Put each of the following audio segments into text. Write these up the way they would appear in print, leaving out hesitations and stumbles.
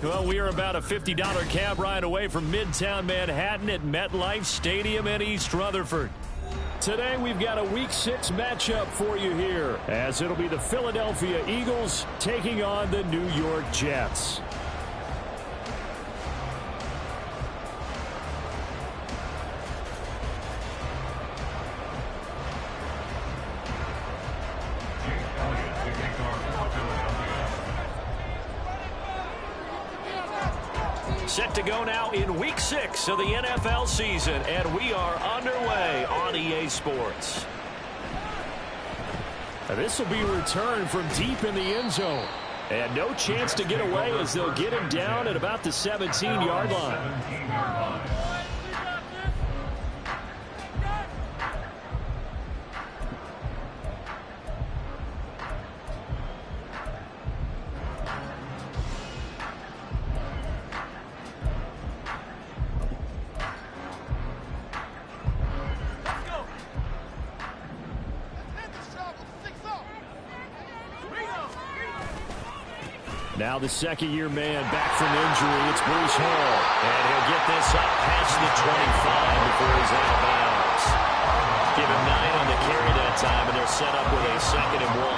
Well, we are about a $50 cab ride away from Midtown Manhattan at MetLife Stadium in East Rutherford. Today, we've got a Week 6 matchup for you here, as it'll be the Philadelphia Eagles taking on the New York Jets. Set to go now in Week 6 of the NFL season, and we are underway on EA Sports. This will be returned from deep in the end zone. And no chance to get away as they'll get him down at about the 17-yard line. Now the second-year man back from injury. It's Bruce Hall. And he'll get this up past the 25 before he's out of bounds. Give him 9 on the carry that time, and they're set up with a 2nd and 1.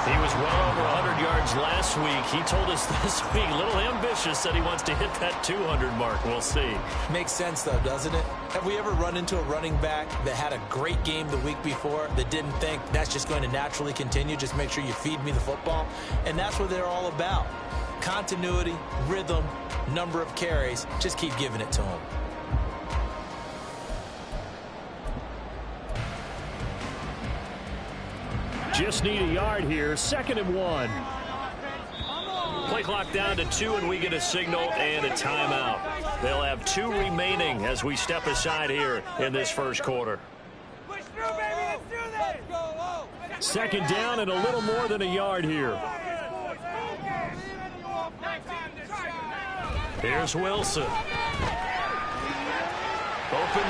He was well over 100 yards last week. He told us this week, a little ambitious, said he wants to hit that 200 mark. We'll see. Makes sense, though, doesn't it? Have we ever run into a running back that had a great game the week before that didn't think that's just going to naturally continue? Just make sure you feed me the football. And that's what they're all about. Continuity, rhythm, number of carries. Just keep giving it to them. Just need a yard here. 2nd and 1. Play clock down to 2, and we get a signal and a timeout. They'll have 2 remaining as we step aside here in this first quarter. Push through, baby. Let's do this. 2nd down and a little more than a yard here. Here's Wilson. Open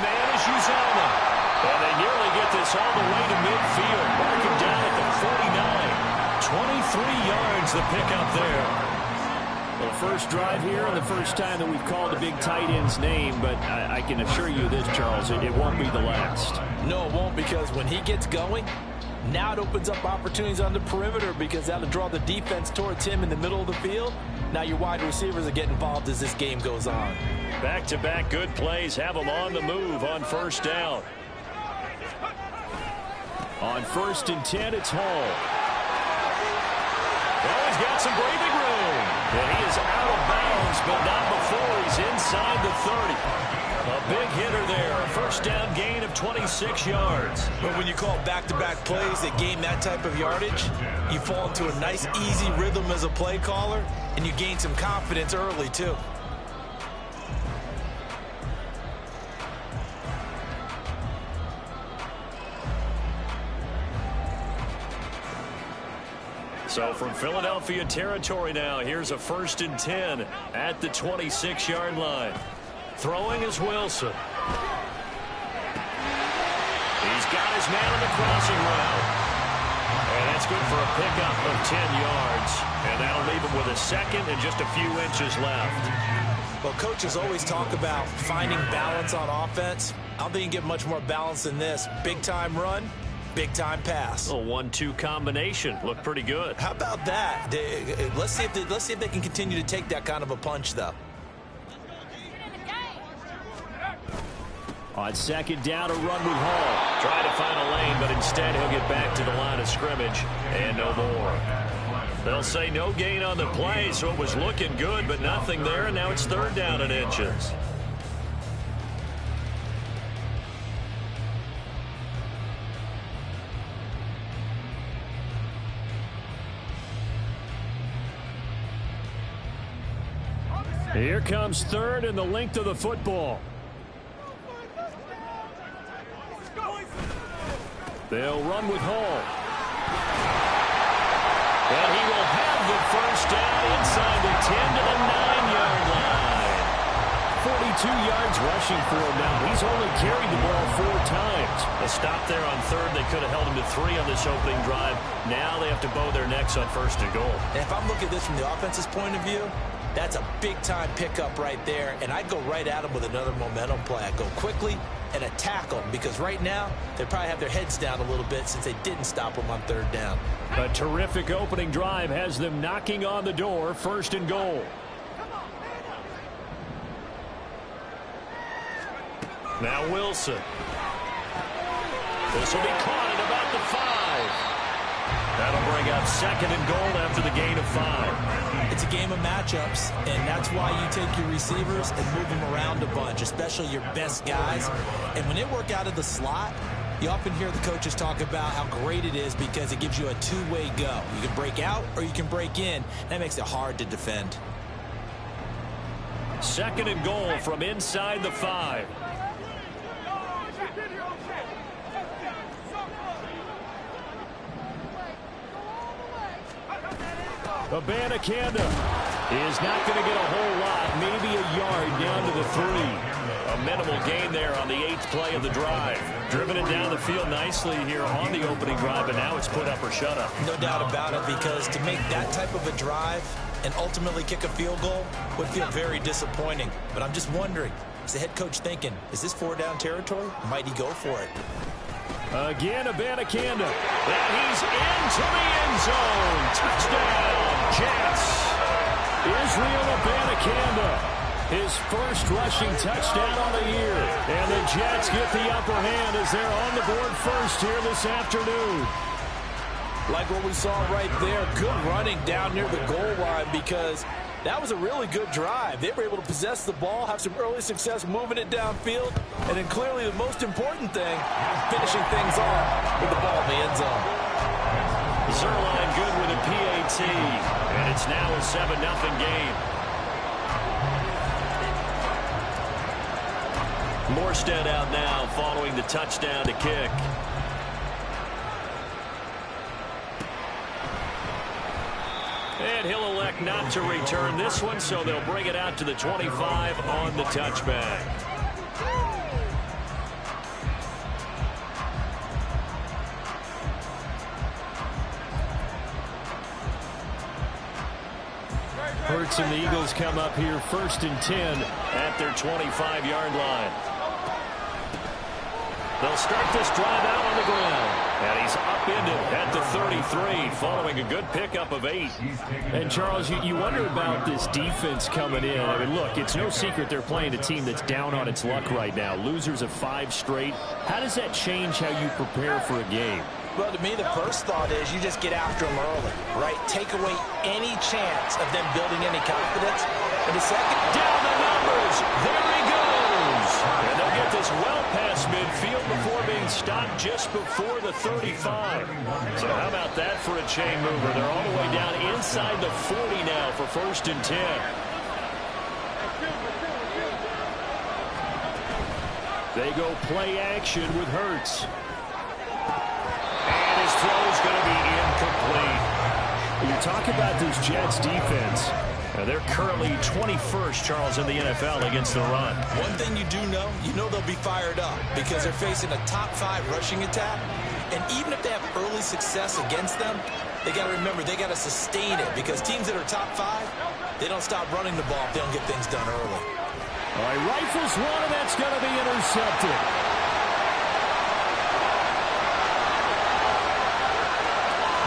man is Uzomah. And they nearly get this all the way to midfield. Mark him down at the 49. 23 yards the pickup there. Well, first drive here and the first time that we've called a big tight end's name, but I can assure you this, Charles, it won't be the last. No, it won't, because when he gets going, now it opens up opportunities on the perimeter because that'll draw the defense towards him in the middle of the field. Now your wide receivers will get involved as this game goes on. Back-to-back good plays have them on the move on first down. On 1st and 10, it's Hall. Well, he's got some breathing room. And he is out of bounds, but not before he's inside the 30. A big hitter there. A first down gain of 26 yards. But when you call back-to-back plays that gain that type of yardage, you fall into a nice, easy rhythm as a play caller, and you gain some confidence early, too. So from Philadelphia territory now, here's a 1st and 10 at the 26-yard line. Throwing is Wilson. He's got his man on the crossing route. And that's good for a pickup of 10 yards. And that'll leave him with a 2nd and just a few inches left. Well, coaches always talk about finding balance on offense. I don't think you can get much more balance than this. Big-time run. Big-time pass. A 1-2 combination. Looked pretty good. How about that? Let's see if they can continue to take that kind of a punch, though. On 2nd down, a run with Hall. Try to find a lane, but instead he'll get back to the line of scrimmage and no more. They'll say no gain on the play, so it was looking good, but nothing there, and now it's 3rd down and inches. Here comes 3rd and the length of the football. They'll run with Hall. And he will have the first down inside the 10 to the 9-yard line. 42 yards rushing for him now. He's only carried the ball 4 times. A stop there on 3rd. They could have held him to 3 on this opening drive. Now they have to bow their necks on 1st and goal. And if I'm looking at this from the offense's point of view, That's a big-time pickup right there, and I'd go right at him with another momentum play. I'd go quickly and attack them, because right now they probably have their heads down a little bit since they didn't stop them on third down. A terrific opening drive has them knocking on the door, 1st and goal. Now Wilson. This will be caught at about the 5. That'll bring up 2nd and goal after the gain of 5. It's a game of matchups, and that's why you take your receivers and move them around a bunch, especially your best guys. And when they work out of the slot, you often hear the coaches talk about how great it is because it gives you a two-way go. You can break out or you can break in. That makes it hard to defend. 2nd and goal from inside the 5. Abanikanda is not going to get a whole lot, maybe a yard down to the 3. A minimal gain there on the 8th play of the drive. Driven it down the field nicely here on the opening drive, but now it's put up or shut up. No doubt about it, because to make that type of a drive and ultimately kick a field goal would feel very disappointing. But I'm just wondering, is the head coach thinking, is this 4-down territory? Might he go for it? Again, Abanikanda. And he's into the end zone. Touchdown, Jets. Yr1 Abanikanda. His first rushing touchdown on the year. And the Jets get the upper hand as they're on the board first here this afternoon. Like what we saw right there, good running down near the goal line, because that was a really good drive. They were able to possess the ball, have some early success moving it downfield, and then clearly the most important thing, finishing things off with the ball in the end zone. Zerline good with a PAT, and it's now a 7-0 game. Morstead out now following the touchdown to kick. And he'll elect not to return this one, so they'll bring it out to the 25 on the touchback. Hurts and the Eagles come up here 1st and 10 at their 25-yard line. They'll start this drive out on the ground. And he's upended at the 33 following a good pickup of 8. And, Charles, you wonder about this defense coming in. I mean, look, it's no secret they're playing a team that's down on its luck right now. Losers of 5 straight. How does that change how you prepare for a game? Well, to me, the first thought is you just get after them early, right? Take away any chance of them building any confidence. And the second, down the numbers. There he goes. And they'll get this well past midfield before being stopped just before the 35. So how about that for a chain mover? They're all the way down inside the 40 now for 1st and 10. They go play action with Hurts. And his throw's going to be incomplete. You talk about this Jets defense. They're currently 21st, Charles, in the NFL against the run. One thing you do know, they'll be fired up because they're facing a top 5 rushing attack. And even if they have early success against them, they got to remember they got to sustain it, because teams that are top 5, they don't stop running the ball if they don't get things done early. All right, rifles one, and that's going to be intercepted.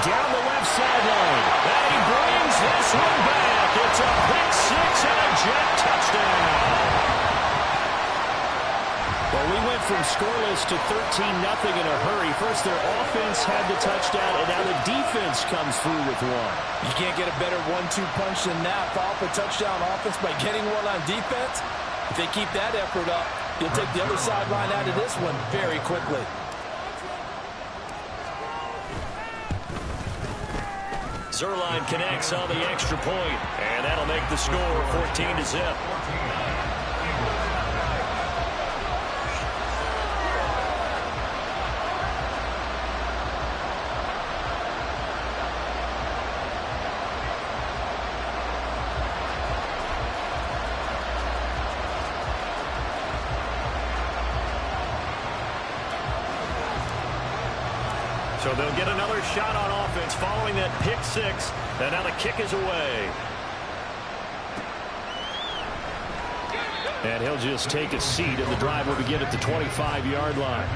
Down the left sideline. And he brings this one back. It's a pick 6 and a Jet touchdown. Well, we went from scoreless to 13-0 in a hurry. First, their offense had the touchdown, and now the defense comes through with one. You can't get a better 1-2 punch than that. Follow up a touchdown offense by getting one on defense. If they keep that effort up, you'll take the other sideline out of this one very quickly. Zerline connects on the extra point, and that'll make the score 14-0. So they'll get another shot on offense following that pick 6. And now the kick is away. And he'll just take a seat, and the drive will begin at the 25-yard line.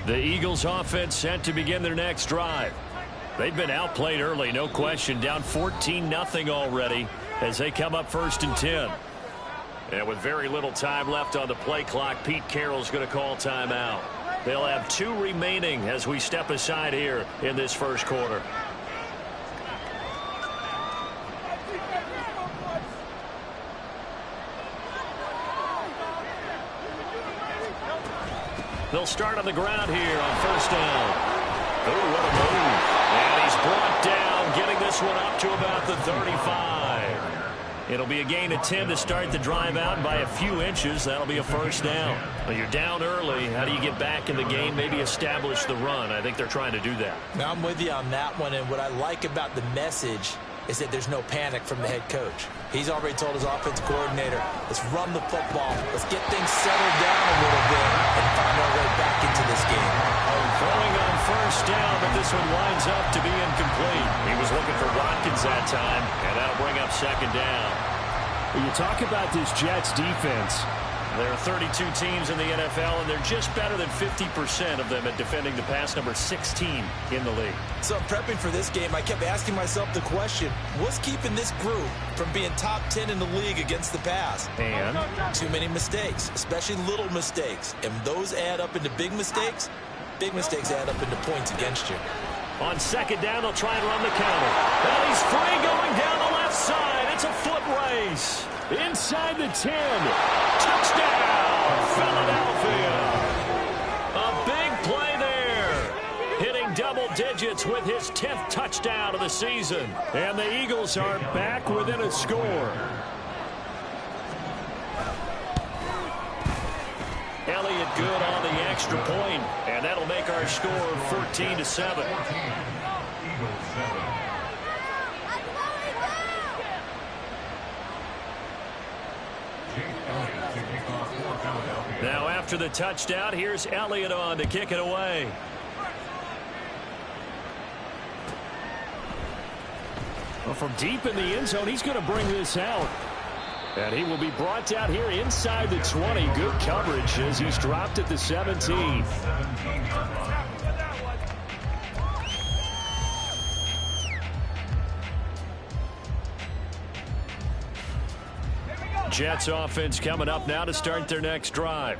The Eagles offense set to begin their next drive. They've been outplayed early, no question, down 14-0 already as they come up 1st and 10. And with very little time left on the play clock, Pete Carroll's going to call timeout. They'll have 2 remaining as we step aside here in this first quarter. They'll start on the ground here on 1st down. Oh, what a move. And he's brought down, getting this one up to about the 35. It'll be a gain of 10 to start the drive out by a few inches. That'll be a 1st down. Well, you're down early. How do you get back in the game? Maybe establish the run. I think they're trying to do that. Now, I'm with you on that one, and what I like about the message is that there's no panic from the head coach. He's already told his offensive coordinator, let's run the football, let's get things settled down a little bit and find our way back into this game. Throwing on 1st down, but this one winds up to be incomplete. He was looking for Watkins that time, and that'll bring up 2nd down. When you talk about this Jets defense, there are 32 teams in the NFL, and they're just better than 50% of them at defending the pass, number 16 in the league. So prepping for this game, I kept asking myself the question, what's keeping this group from being top 10 in the league against the pass? And? Too many mistakes, especially little mistakes. And those add up into big mistakes. Big mistakes add up into points against you. On 2nd down, they'll try and run the counter. And he's free going down the left side. It's a foot race. Inside the 10. Touchdown, Philadelphia. A big play there. Hitting double digits with his 10th touchdown of the season. And the Eagles are back within a score. Elliott good on the extra point, and that'll make our score 14-7. Now after the touchdown, here's Elliott on to kick it away. Well, from deep in the end zone, he's going to bring this out. And he will be brought down here inside the 20. Good coverage as he's dropped at the 17. Jets offense coming up now to start their next drive.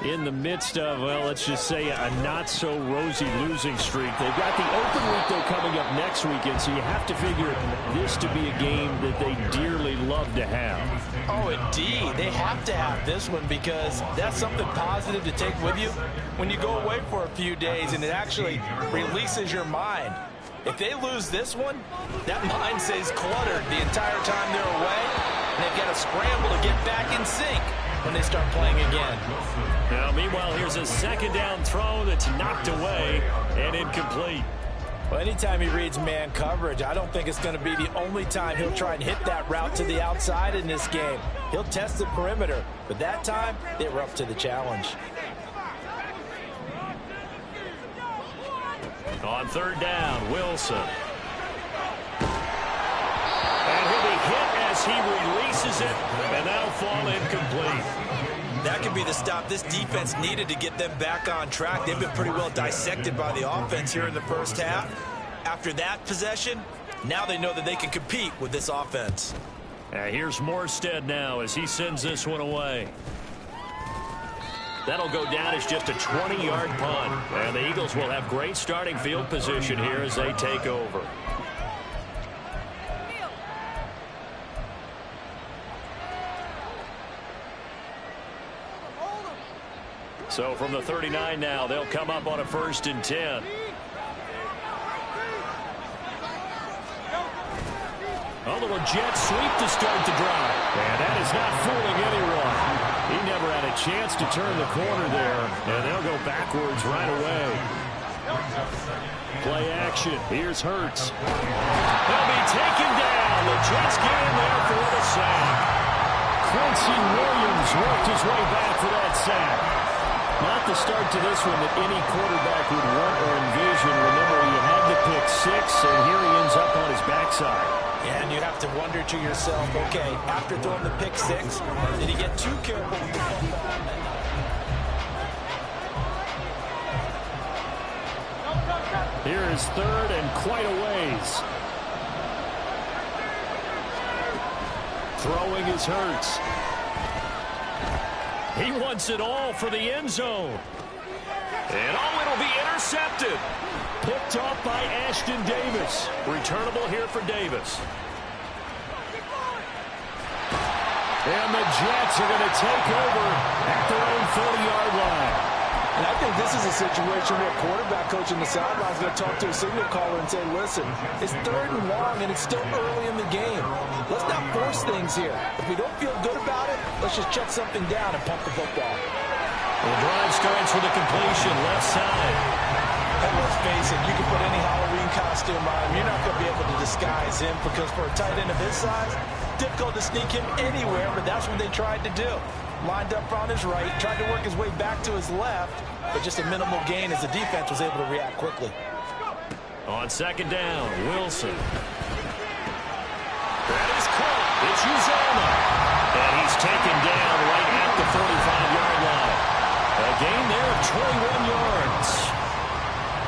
In the midst of, well, let's just say a not-so-rosy losing streak. They've got the open week, though, coming up next weekend, so you have to figure this to be a game that they dearly love to have. Oh, indeed. They have to have this one because that's something positive to take with you when you go away for a few days, and it actually releases your mind. If they lose this one, that mind stays cluttered the entire time they're away, and they've got to scramble to get back in sync when they start playing again. Now, meanwhile, here's a 2nd down throw that's knocked away and incomplete. Well, anytime he reads man coverage, I don't think it's going to be the only time he'll try and hit that route to the outside in this game. He'll test the perimeter, but that time, they were up to the challenge. On third down, Wilson. And he'll be hit as he releases it, and that'll fall incomplete. That could be the stop this defense needed to get them back on track. They've been pretty well dissected by the offense here in the first half. After that possession, now they know that they can compete with this offense. Here's Morstead now as he sends this one away. That'll go down as just a 20-yard punt. And the Eagles will have great starting field position here as they take over. So from the 39 now, they'll come up on a 1st and 10. A little jet sweep to start the drive. And that is not fooling anyone. He never had a chance to turn the corner there. And they'll go backwards right away. Play action. Here's Hurts. He'll be taken down. The Jets get in there for the sack. Quincy Williams worked his way back for that sack. Not the start to this one that any quarterback would want or envision. Remember, he had the pick 6, and here he ends up on his backside. And you have to wonder to yourself, okay, after throwing the pick 6, did he get too careful? Here is third and quite a ways. Throwing is Hurts. He wants it all for the end zone. And it'll be intercepted. Picked off by Ashton Davis. Returnable here for Davis. And the Jets are going to take over at their own 40-yard line. And I think this is a situation where quarterback coach in the sideline is going to talk to a signal caller and say, listen, it's 3rd and long and it's still early in the game. Let's not force things here. If we don't feel good about it, let's just check something down and pump the football. The drive starts with a completion left side. And let's face it, you can put any Halloween costume on him. You're not going to be able to disguise him because for a tight end of his size, difficult to sneak him anywhere, but that's what they tried to do. Lined up on his right, tried to work his way back to his left, but just a minimal gain as the defense was able to react quickly. On 2nd down, Wilson. That is caught. It's Uzoma. And he's taken down right at the 45-yard line. A gain there of 21 yards.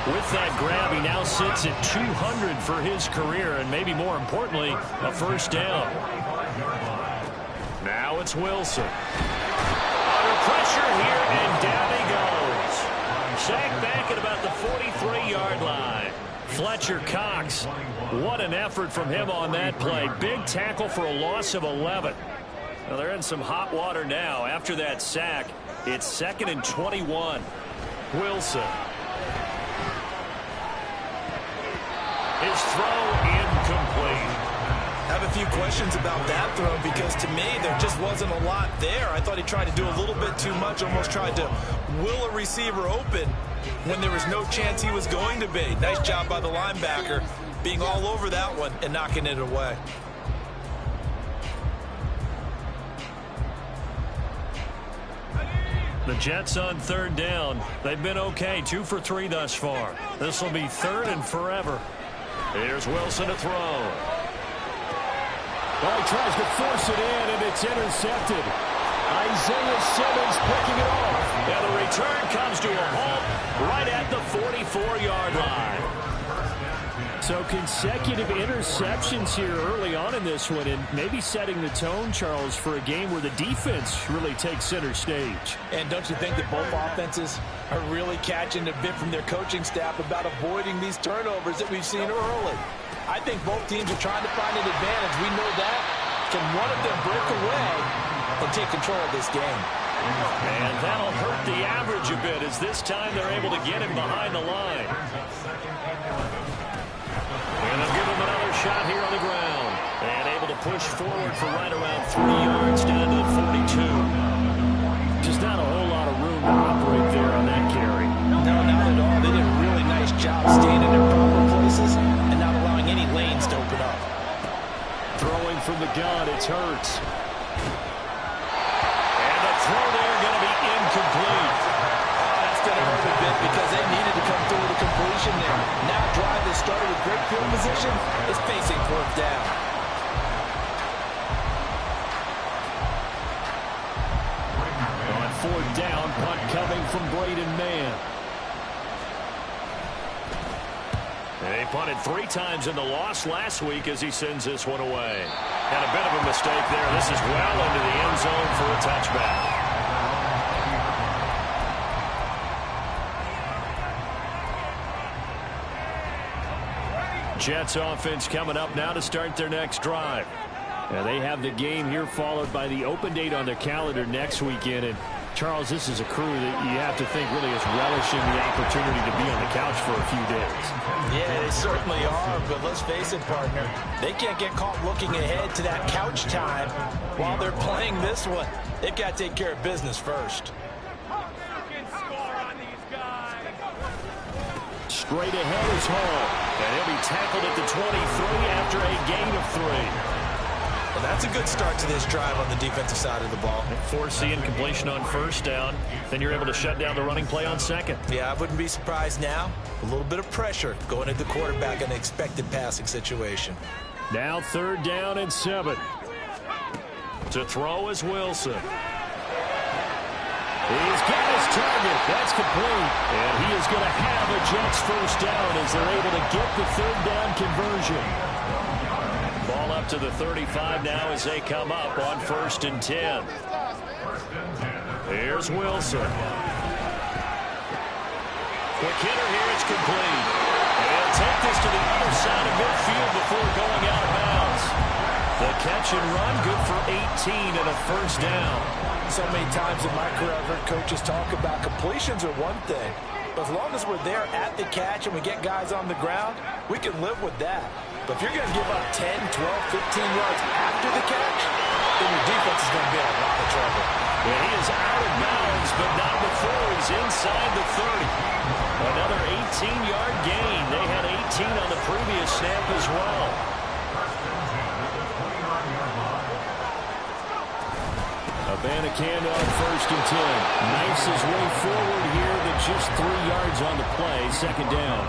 With that grab, he now sits at 200 for his career, and maybe more importantly, a 1st down. Now it's Wilson. Under pressure here, and down he goes. Sacked back at about the 43-yard line. Fletcher Cox, what an effort from him on that play. Big tackle for a loss of 11. Now they're in some hot water now. After that sack, it's 2nd and 21. Wilson. His throw incomplete. I have a few questions about that throw because to me there just wasn't a lot there. I thought he tried to do a little bit too much, almost tried to will a receiver open when there was no chance he was going to be. Nice job by the linebacker being all over that one and knocking it away. The Jets on 3rd down. They've been okay, 2 for 3 thus far. This will be 3rd and forever. Here's Wilson to throw. Well, he tries to force it in, and it's intercepted. Isaiah Simmons picking it off. And the return comes to a halt right at the 44-yard line. So consecutive interceptions here early on in this one, and maybe setting the tone, Charles, for a game where the defense really takes center stage. And don't you think that both offenses are really catching a bit from their coaching staff about avoiding these turnovers that we've seen early? I think both teams are trying to find an advantage. We know that. Can one of them break away and take control of this game? And that'll hurt the average a bit as this time they're able to get him behind the line. And they'll give him another shot here on the ground. And able to push forward for right around 3 yards down to the 42. Just not a whole lot of room to operate there on that carry. No, not at all. They did a really nice job staying in their proper places and not allowing any lanes to open up. Throwing from the gun, it's Hurts. And the throw there going to be incomplete. That's going to hurt a bit because they needed to come through with a completion there. field position is facing fourth down. On fourth down, punt coming from Braden Mann. They punted 3 times in the loss last week as he sends this one away. And a bit of a mistake there. This is well into the end zone for a touchback. Jets offense coming up now to start their next drive. Now they have the game here followed by the open date on their calendar next weekend. And Charles, this is a crew that you have to think really is relishing the opportunity to be on the couch for a few days. Yeah, they certainly are, but let's face it, partner. They can't get caught looking ahead to that couch time while they're playing this one. They've got to take care of business first. Straight ahead is Hall. And he'll be tackled at the 23 after a gain of 3. Well, that's a good start to this drive on the defensive side of the ball. Force the incompletion on first down. Then you're able to shut down the running play on second. Yeah, I wouldn't be surprised now. A little bit of pressure going at the quarterback in an expected passing situation. Now third down and 7. To throw is Wilson. He's got his target. That's complete. And he is going to have a Jets first down as they're able to get the third down conversion. Ball up to the 35 now as they come up on 1st and 10. Here's Wilson. Quick hitter here. It's complete. And he'll take this to the other side of midfield before going out of bounds. The catch and run good for 18 and a first down. So many times in my career I've heard coaches talk about completions are one thing. But as long as we're there at the catch and we get guys on the ground, we can live with that. But if you're going to give up 10, 12, 15 yards after the catch, then your defense is going to be in a lot of trouble. Yeah, he is out of bounds, but not before he's inside the 30. Another 18-yard gain. They had 18 on the previous snap as well. Abanikanda on 1st and 10. Knifes his way forward here to just 3 yards on the play. Second down.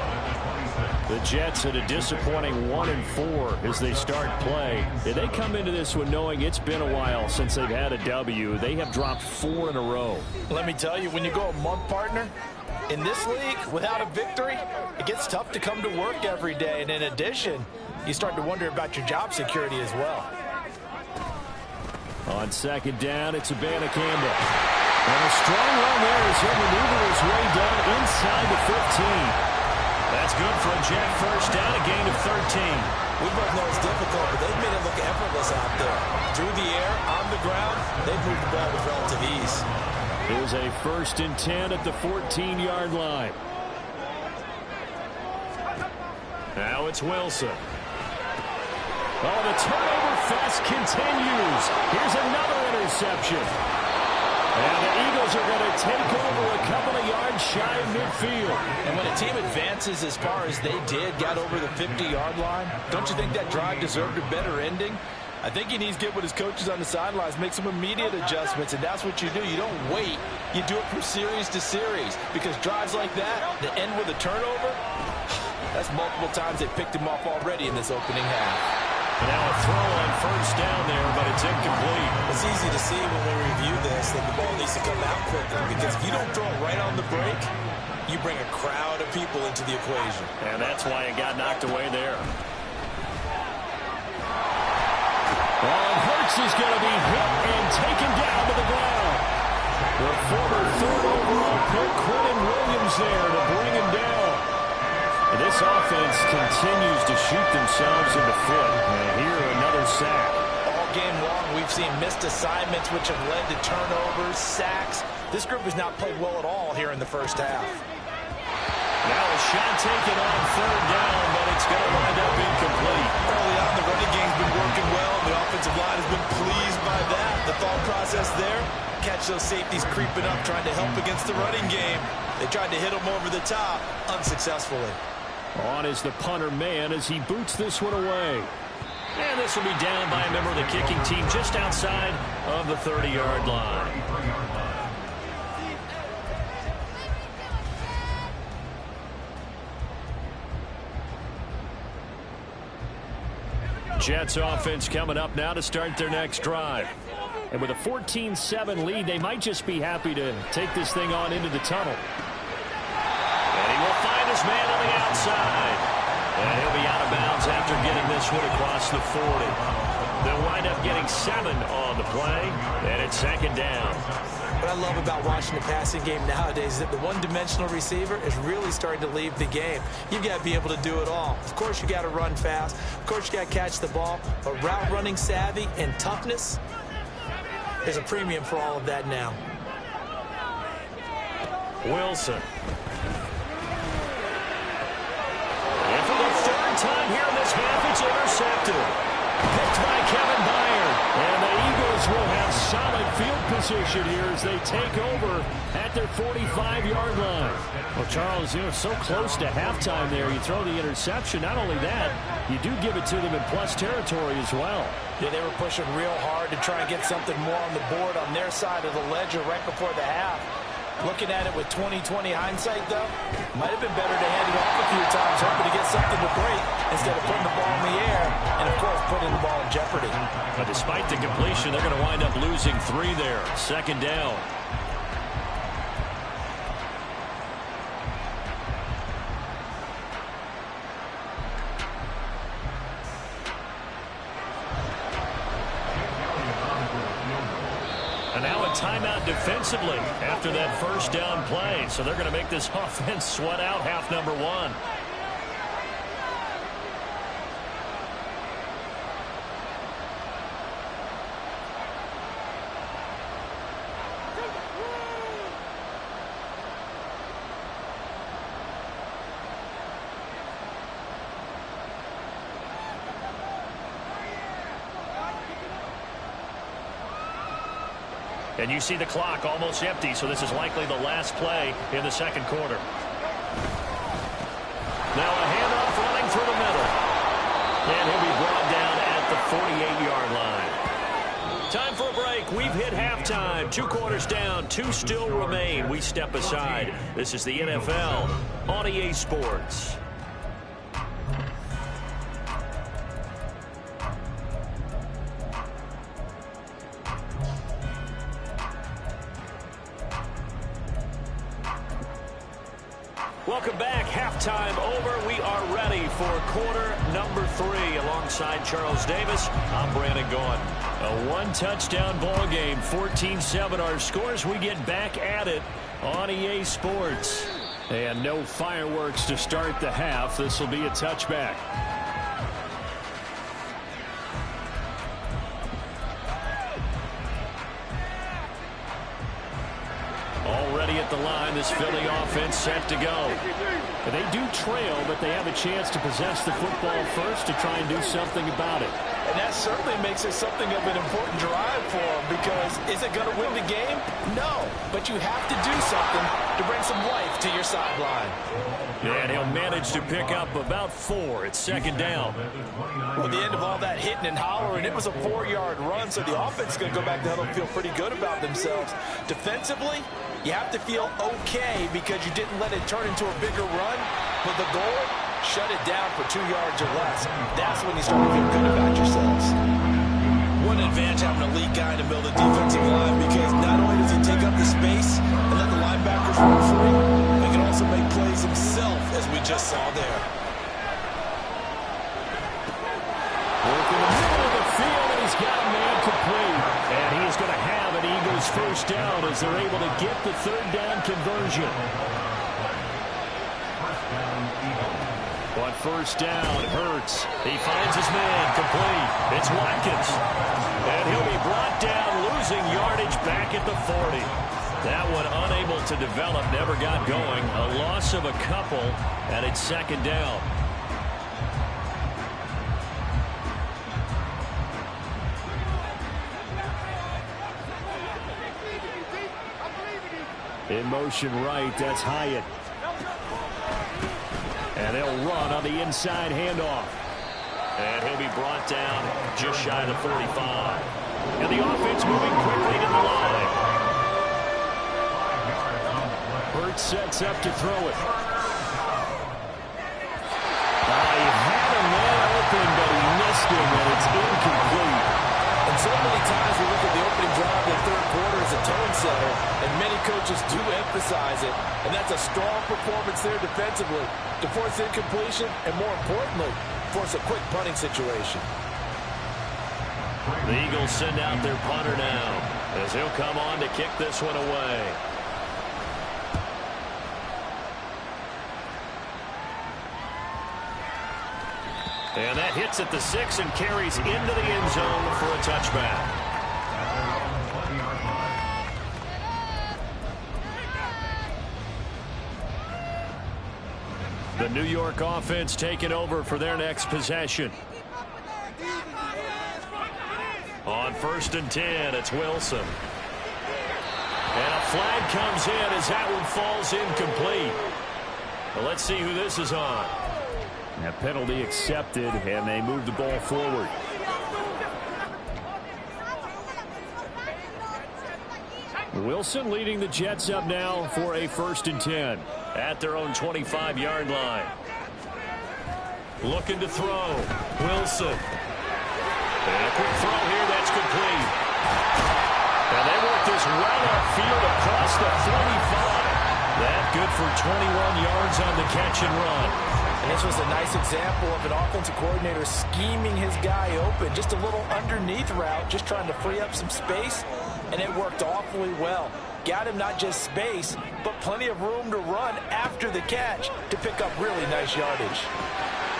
The Jets at a disappointing 1-4 as they start play. They come into this one knowing it's been a while since they've had a W. They have dropped 4 in a row. Let me tell you, when you go a month, partner, in this league, without a victory, it gets tough to come to work every day. And in addition, you start to wonder about your job security as well. On second down, it's Abanikanda. And a strong run there as he'll maneuver his way down inside the 15. That's good for a Jet first down, a gain of 13. We both know it's difficult, but they've made it look effortless out there. Through the air, on the ground, they've moved the ball with relative ease. Here's a 1st and 10 at the 14-yard line. Now it's Wilson. Oh, the turnover fest continues. Here's another interception. And the Eagles are going to take over a couple of yards shy of midfield. And when a team advances as far as they did, got over the 50-yard line, don't you think that drive deserved a better ending? I think he needs to get with his coaches on the sidelines, make some immediate adjustments, and that's what you do. You don't wait. You do it from series to series, because drives like that, that end with a turnover, that's multiple times they picked him off already in this opening half. Now a throw on first down there, but it's incomplete. It's easy to see when we review this that the ball needs to come out quicker, because if you don't throw it right on the break, you bring a crowd of people into the equation. And that's why it got knocked away there. And Hurts is going to be hit and taken down to the ground. The former 3rd overall pick, Quentin Williams, there to bring him down. This offense continues to shoot themselves in the foot. And here, another sack. All game long, we've seen missed assignments, which have led to turnovers, sacks. This group has not played well at all here in the first half. Now a shot taken on 3rd down, but it's going to wind up incomplete. Early on, the running game's been working well, and the offensive line has been pleased by that. The thought process there, catch those safeties creeping up, trying to help against the running game. They tried to hit them over the top, unsuccessfully. On is the punter man as he boots this one away. And this will be down by a member of the kicking team just outside of the 30-yard line. Jets offense coming up now to start their next drive. And with a 14-7 lead, they might just be happy to take this thing on into the tunnel. And he will find his man on the outside. And he'll be out of bounds after getting this one across the 40. They'll wind up getting 7 on the play, and it's second down. What I love about watching the passing game nowadays is that the one-dimensional receiver is really starting to leave the game. You've got to be able to do it all. Of course, you got to run fast. Of course, you got to catch the ball. But route running savvy and toughness, there's a premium for all of that now. Wilson. And for the third time here in this half, it's intercepted. Picked by Kevin Byard. And the Eagles will have solid field position here as they take over at their 45-yard line. Well, Charles, so close to halftime there. You throw the interception. Not only that, you do give it to them in plus territory as well. Yeah, they were pushing real hard to try and get something more on the board on their side of the ledger right before the half. Looking at it with 20/20 hindsight, though, might have been better to hand it off a few times, hoping to get something to break instead of putting the ball in the air and, of course, putting the ball in jeopardy. But despite the completion, they're going to wind up losing 3 there. Second down. And now a timeout defensively after that first down play. So they're going to make this offense sweat out half number 1. And you see the clock almost empty, so this is likely the last play in the second quarter. Now a handoff running through the middle. And he'll be brought down at the 48-yard line. Time for a break. We've hit halftime. 2 quarters down, 2 still remain. We step aside. This is the NFL on EA Sports. Welcome back. Halftime over. We are ready for quarter number 3. Alongside Charles Davis, I'm Brandon Gaughan. A 1-touchdown ball game, 14-7 our scores. We get back at it on EA Sports. And no fireworks to start the half. This will be a touchback. Already at the line, this Philly offense set to go. They do trail, but they have a chance to possess the football first to try and do something about it. And that certainly makes it something of an important drive for them, because is it going to win the game? No, but you have to do something to bring some life to your sideline. And he'll manage to pick up about 4. It's second down. Well, at the end of all that hitting and hollering, it was a 4-yard run, so the offense is going to go back to huddle and feel pretty good about themselves. Defensively, you have to feel okay because you didn't let it turn into a bigger run, but the goal, shut it down for 2 yards or less. That's when you start to feel good about yourselves. What an advantage having a lead guy in the middle of the defensive line, because not only does he take up the space and let the linebackers run free, but he can also make plays himself, as we just saw there. Work in the middle of the field, and he's got a man complete. And he is going to have an Eagles first down as they're able to get the third down conversion. On first down, Hurts. He finds his man complete. It's Watkins. And he'll be brought down, losing yardage back at the 40. That one unable to develop, never got going. A loss of a couple, and it's second down. In motion right, that's Hyatt. And they'll run on the inside handoff. And he'll be brought down just shy of the 45. And the offense moving quickly to the line. Hurts sets up to throw it. He had a man open, but he missed him, and it's tone setter, and many coaches do emphasize it. And that's a strong performance there defensively to force incompletion and, more importantly, force a quick punting situation. The Eagles send out their punter now as he'll come on to kick this one away. And that hits at the 6 and carries into the end zone for a touchback. The New York offense taking over for their next possession. On 1st and 10, it's Wilson. And a flag comes in as that one falls incomplete. Well, let's see who this is on. That penalty accepted, and they move the ball forward. Wilson leading the Jets up now for a 1st and 10 at their own 25-yard line. Looking to throw. Wilson. And a quick throw here that's complete. And they work this right upfield across the 45. That good for 21 yards on the catch and run. And this was a nice example of an offensive coordinator scheming his guy open. Just a little underneath route, just trying to free up some space, and it worked awfully well. Got him not just space, but plenty of room to run after the catch to pick up really nice yardage.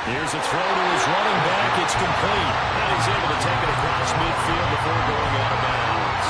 Here's a throw to his running back. It's complete. And he's able to take it across midfield before going out of bounds.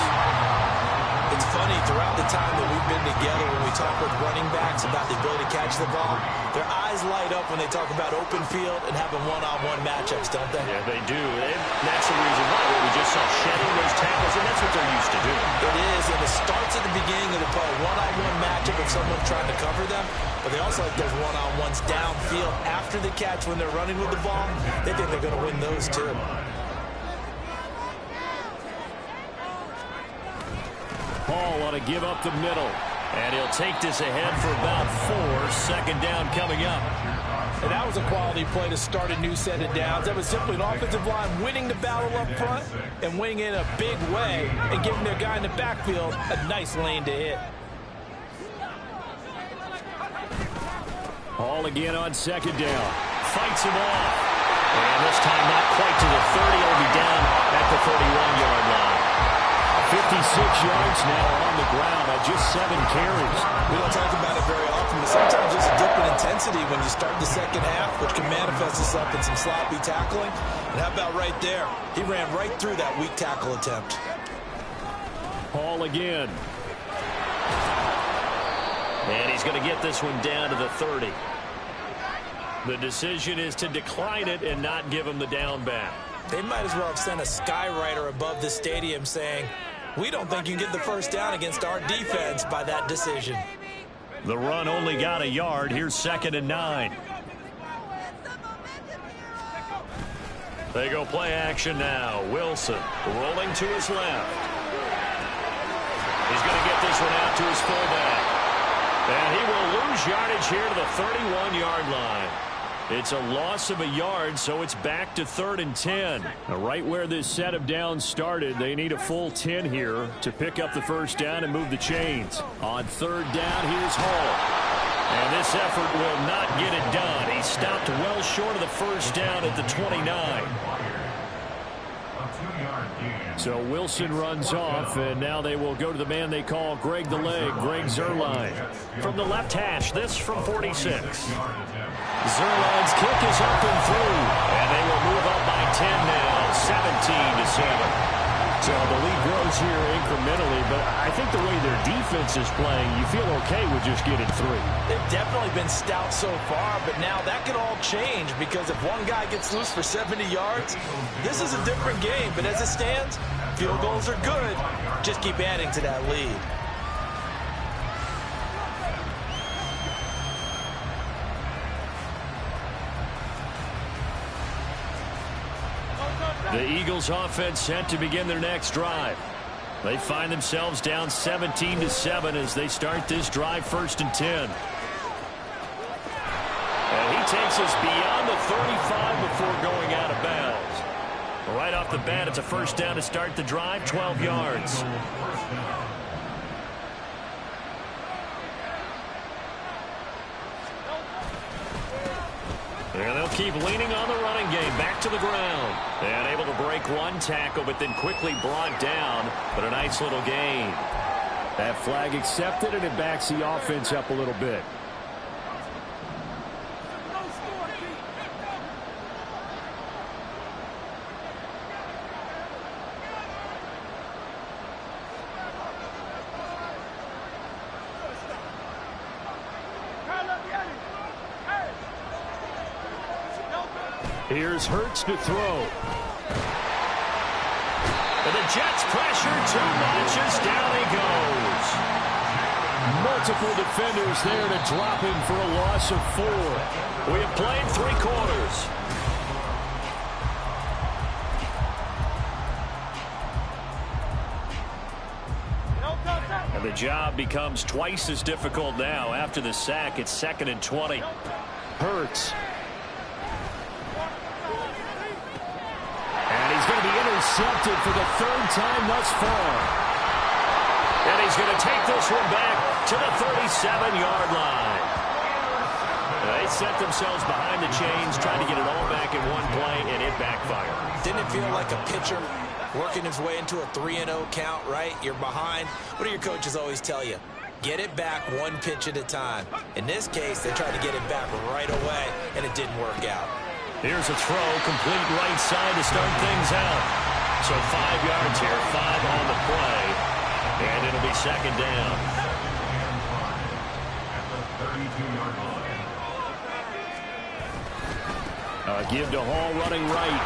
It's funny, throughout the time that we've been together, when we talk with running backs about the ability to catch the ball, their eyes light up when they talk about open field and having one-on-one matchups, don't they? Yeah, they do. And that's the reason why we just saw shedding those tackles, and that's what they're used to doing. It is, and it starts at the beginning of the play. One-on-one matchup if someone's trying to cover them, but they also like those one-on-ones downfield after the catch when they're running with the ball. They think they're going to win those, too. Paul ought to give up the middle. And he'll take this ahead for about 4. 2nd down coming up. And that was a quality play to start a new set of downs. That was simply an offensive line winning the battle up front and winning in a big way and giving their guy in the backfield a nice lane to hit. Paul again on 2nd down. Fights him off. And this time not quite to the 30. He'll be down at the 31-yard line. 56 yards now on the ground on just 7 carries. We don't talk about it very often, but sometimes there's a dip in intensity when you start the second half, which can manifest itself in some sloppy tackling. And how about right there? He ran right through that weak tackle attempt. Paul again. And he's going to get this one down to the 30. The decision is to decline it and not give him the down back. They might as well have sent a skywriter above the stadium saying, we don't think you can get the first down against our defense by that decision. The run only got a yard. Here's 2nd and 9. They go play action now. Wilson rolling to his left. He's going to get this one out to his fullback. And he will lose yardage here to the 31-yard line. It's a loss of a yard, so it's back to 3rd and 10. Now, right where this set of downs started, they need a full 10 here to pick up the first down and move the chains. On 3rd down, here's Hall. And this effort will not get it done. He stopped well short of the first down at the 29. So Wilson runs off, and now they will go to the man they call Greg the Leg, Greg Zuerlein. From the left hash, this from 46. Zuerlein's kick is up and through, and they will move up by 10 now, 17-7. So the lead grows here incrementally, but I think the way their defense is playing, you feel okay with just getting 3. They've definitely been stout so far, but now that could all change because if one guy gets loose for 70 yards, this is a different game. But as it stands, field goals are good. Just keep adding to that lead. The Eagles offense set to begin their next drive. They find themselves down 17-7 as they start this drive 1st and 10. And he takes us beyond the 35 before going out of bounds. Right off the bat, it's a first down to start the drive, 12 yards. keep leaning on the running game. Back to the ground. And able to break one tackle, but then quickly brought down. But a nice little gain. That flag accepted, and it backs the offense up a little bit. Here's Hurts to throw. And the Jets pressure too much as down he goes. Multiple defenders there to drop him for a loss of 4. We have played 3 quarters. And the job becomes twice as difficult now. After the sack, it's 2nd and 20. Hurts. And he's going to be intercepted for the 3rd time thus far. And he's going to take this one back to the 37-yard line. They set themselves behind the chains, trying to get it all back in one play, and it backfired. Didn't it feel like a pitcher working his way into a 3-0 count, right? You're behind. What do your coaches always tell you? Get it back one pitch at a time. In this case, they tried to get it back right away, and it didn't work out. Here's a throw, complete right side to start things out. So 5 yards here, 5 on the play, and it'll be 2nd down. Give to Hall running right.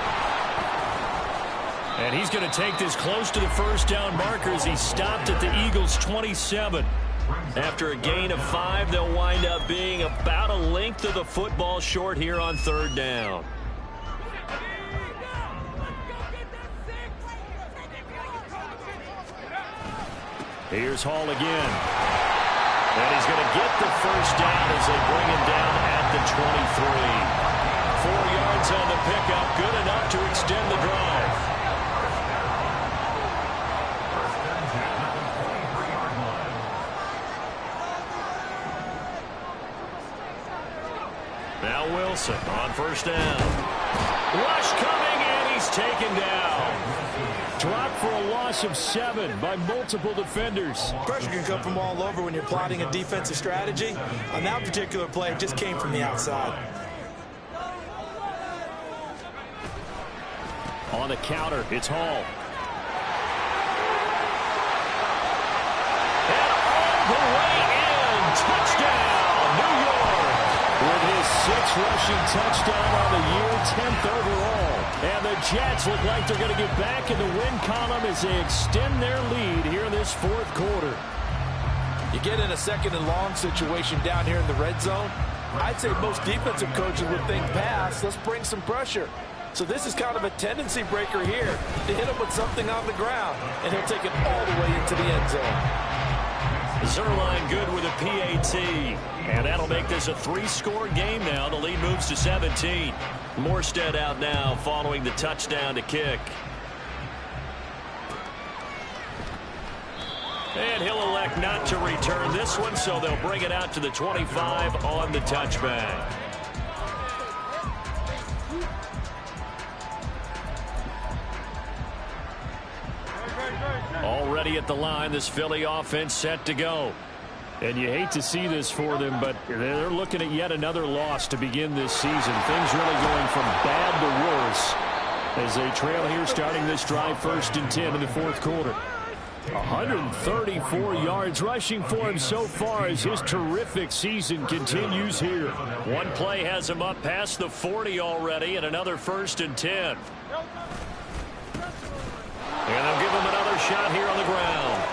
And he's going to take this close to the 1st down marker as he stopped at the Eagles' 27. After a gain of 5, they'll wind up being about a length of the football short here on 3rd down. Here's Hall again. And he's going to get the 1st down as they bring him down at the 23. 4 yards on the pickup, good enough to extend the drive. Now Wilson on 1st down. Rush coming, and he's taken down. Dropped for a loss of 7 by multiple defenders. Pressure can come from all over when you're plotting a defensive strategy. On that particular play, it just came from the outside. On the counter, it's Hall. And all the way in. Touchdown, New York. With his 6th rushing touchdown on the year, 10th overall. And the Jets look like they're going to get back in the win column as they extend their lead here in this 4th quarter. You get in a 2nd and long situation down here in the red zone. I'd say most defensive coaches would think pass. Let's bring some pressure. So this is kind of a tendency breaker here to hit him with something on the ground, and he'll take it all the way into the end zone. Zerline good with a PAT, and that'll make this a 3-score game now. The lead moves to 17. Morstead out now following the touchdown to kick. And he'll elect not to return this one, so they'll bring it out to the 25 on the touchback. Already at the line, this Philly offense set to go. And you hate to see this for them, but they're looking at yet another loss to begin this season. Things really going from bad to worse as they trail here starting this drive 1st and 10 in the 4th quarter. 134 yards rushing for him so far as his terrific season continues here. One play has him up past the 40 already, and another 1st and 10. And they'll give him another shot here on the ground.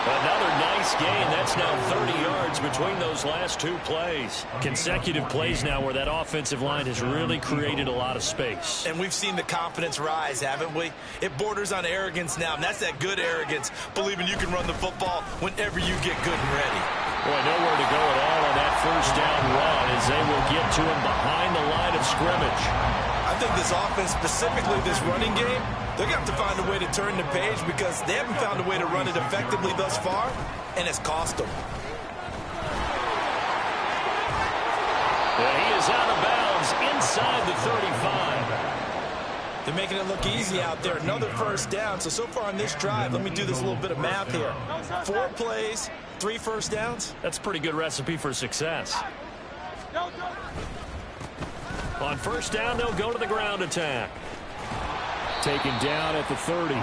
Another nice gain. That's now 30 yards between those last 2 plays. Consecutive plays now where that offensive line has really created a lot of space. And we've seen the confidence rise, haven't we? It borders on arrogance now, and that's that good arrogance, believing you can run the football whenever you get good and ready. Boy, nowhere to go at all on that 1st down run as they will get to him behind the line of scrimmage. I think this offense, specifically this running game, they're going to have to find a way to turn the page because they haven't found a way to run it effectively thus far, and it's cost them. And he is out of bounds inside the 35. They're making it look easy out there. Another first down. So far on this drive, let me do this little bit of math here. 4 plays, 3 first downs. That's a pretty good recipe for success. On first down, they'll go to the ground attack. Taken down at the 30.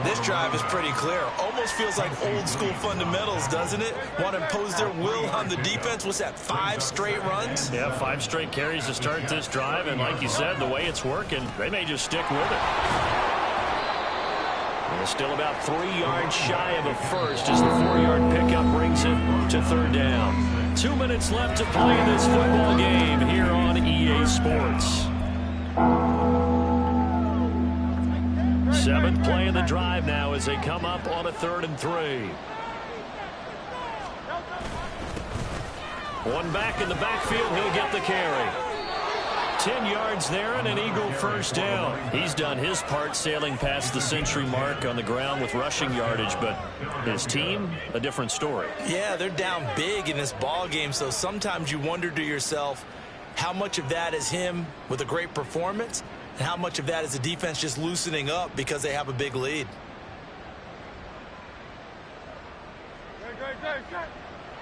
This drive is pretty clear. Almost feels like old school fundamentals, doesn't it? Want to impose their will on the defense. What's that, 5 straight runs? Yeah, 5 straight carries to start this drive. And like you said, the way it's working, they may just stick with it. They're still about 3 yards shy of a first as the 4-yard pickup brings it to third down. 2 minutes left to play in this football game here on EA Sports. 7th play of the drive now as they come up on a 3rd and 3. One back in the backfield, he'll get the carry. 10 yards there and an Eagle first down. He's done his part sailing past the century mark on the ground with rushing yardage, but his team, a different story. Yeah, they're down big in this ball game, so sometimes you wonder to yourself how much of that is him with a great performance and how much of that is the defense just loosening up because they have a big lead.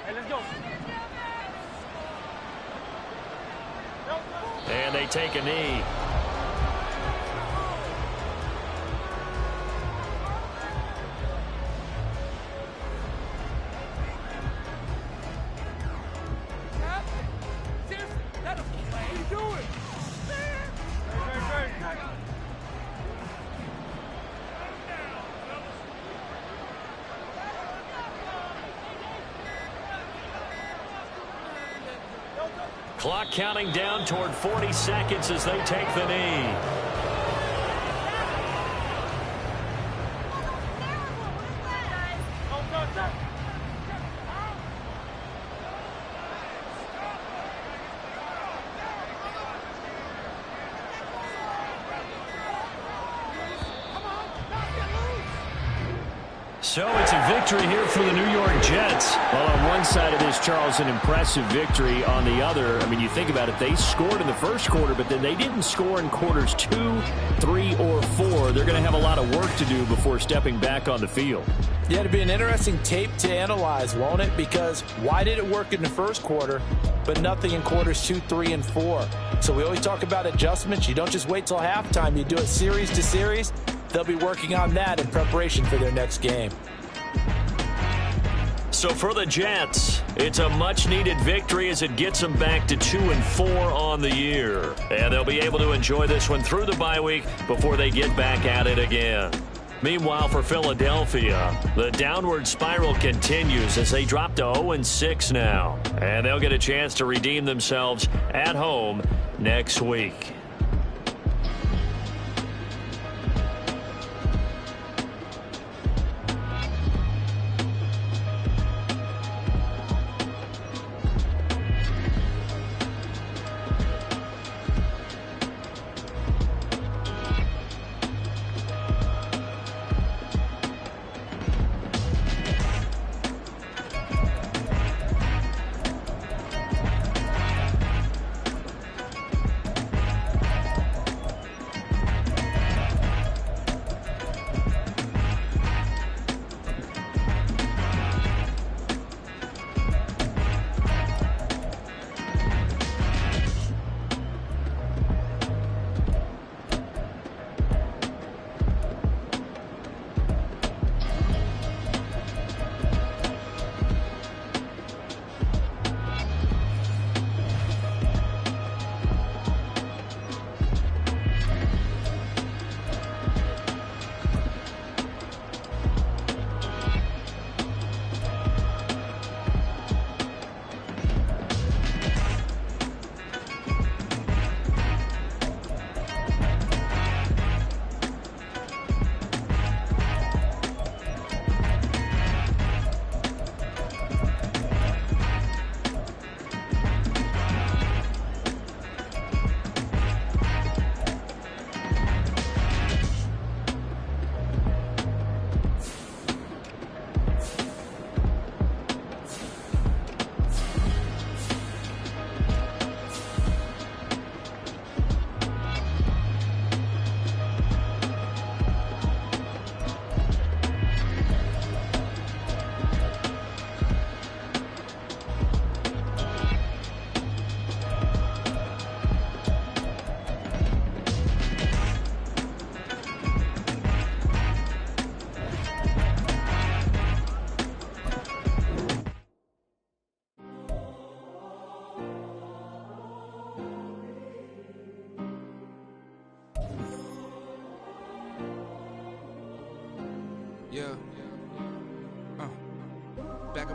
Hey, let's go. And they take a knee. Clock counting down toward 40 seconds as they take the knee. So it's a victory here for the New York Jets. Well, on one side of this, Charles, an impressive victory. On the other, I mean, you think about it, they scored in the first quarter, but then they didn't score in quarters 2, 3, or 4. They're going to have a lot of work to do before stepping back on the field. Yeah, it'll be an interesting tape to analyze, won't it? Because why did it work in the first quarter, but nothing in quarters 2, 3, and 4? So we always talk about adjustments. You don't just wait till halftime. You do it series to series. They'll be working on that in preparation for their next game. So for the Jets, it's a much-needed victory as it gets them back to 2-4 on the year. And they'll be able to enjoy this one through the bye week before they get back at it again. Meanwhile, for Philadelphia, the downward spiral continues as they drop to 0-6 now. And they'll get a chance to redeem themselves at home next week.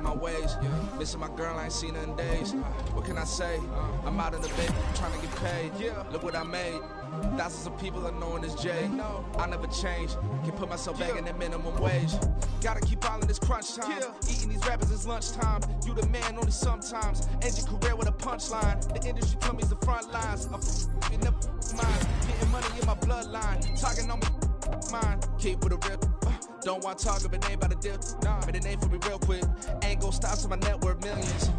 my ways. Missing my girl, I ain't seen her in days. What can I say? I'm out in the bay, trying to get paid. Look what I made. Thousands of people are knowing this Jay. I never change. Can put myself back in that minimum wage. Gotta keep all in this crunch time. Eating these rappers is lunchtime. You the man only sometimes. End your career with a punchline. The industry told me it's the front lines. I'm in the mind. Getting money in my bloodline. Talking on my mind. Keep with a real. Don't want to talk if it ain't about a deal. But it ain't for me real quick. Ain't gon' stop till my net worth millions.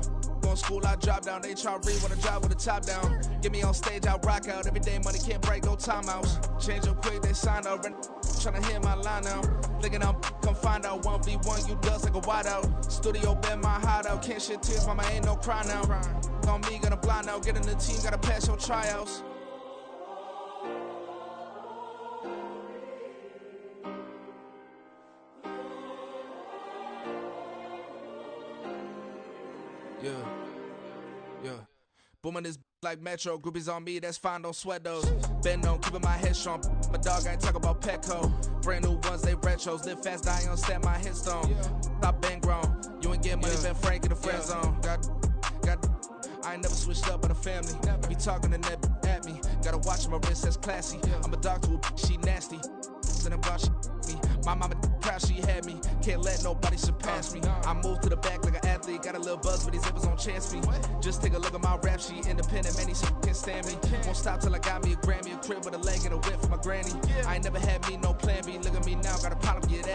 Going school, I drop down. They try to read when I drive with the top down. Get me on stage, I rock out. Every day money can't break, no timeouts. Change up quick, they sign up. Tryna hear my line now. Thinking I'm come find out 1v1, you dust like a wideout. Studio been my hideout. Can't shed tears, mama ain't no cry now. On me, gonna blind out. Get in the team, gotta pass your tryouts. Yeah. Booming this like Metro. Groupies on me, that's fine, don't sweat those. Been on, keeping my head strong. My dog, I ain't talk about Petco. Brand new ones, they retros. Live fast, die on, stand my headstone. Stop been grown. You ain't get money, been Frank in the friend zone. I ain't never switched up on the family. Be talking to that at me. Gotta watch my wrist, that's classy. I'm a dog to a she nasty. Then about she me. My mama proud she had me. Can't let nobody surpass me. I moved to the back like an athlete. Got a little buzz, but these zippers on chance me. Just take a look at my rap sheet. Independent, man, these can't stand me. Won't stop till I got me a Grammy, a crib with a leg and a whip for my granny. I ain't never had me no plan B. Look at me now, got a problem, get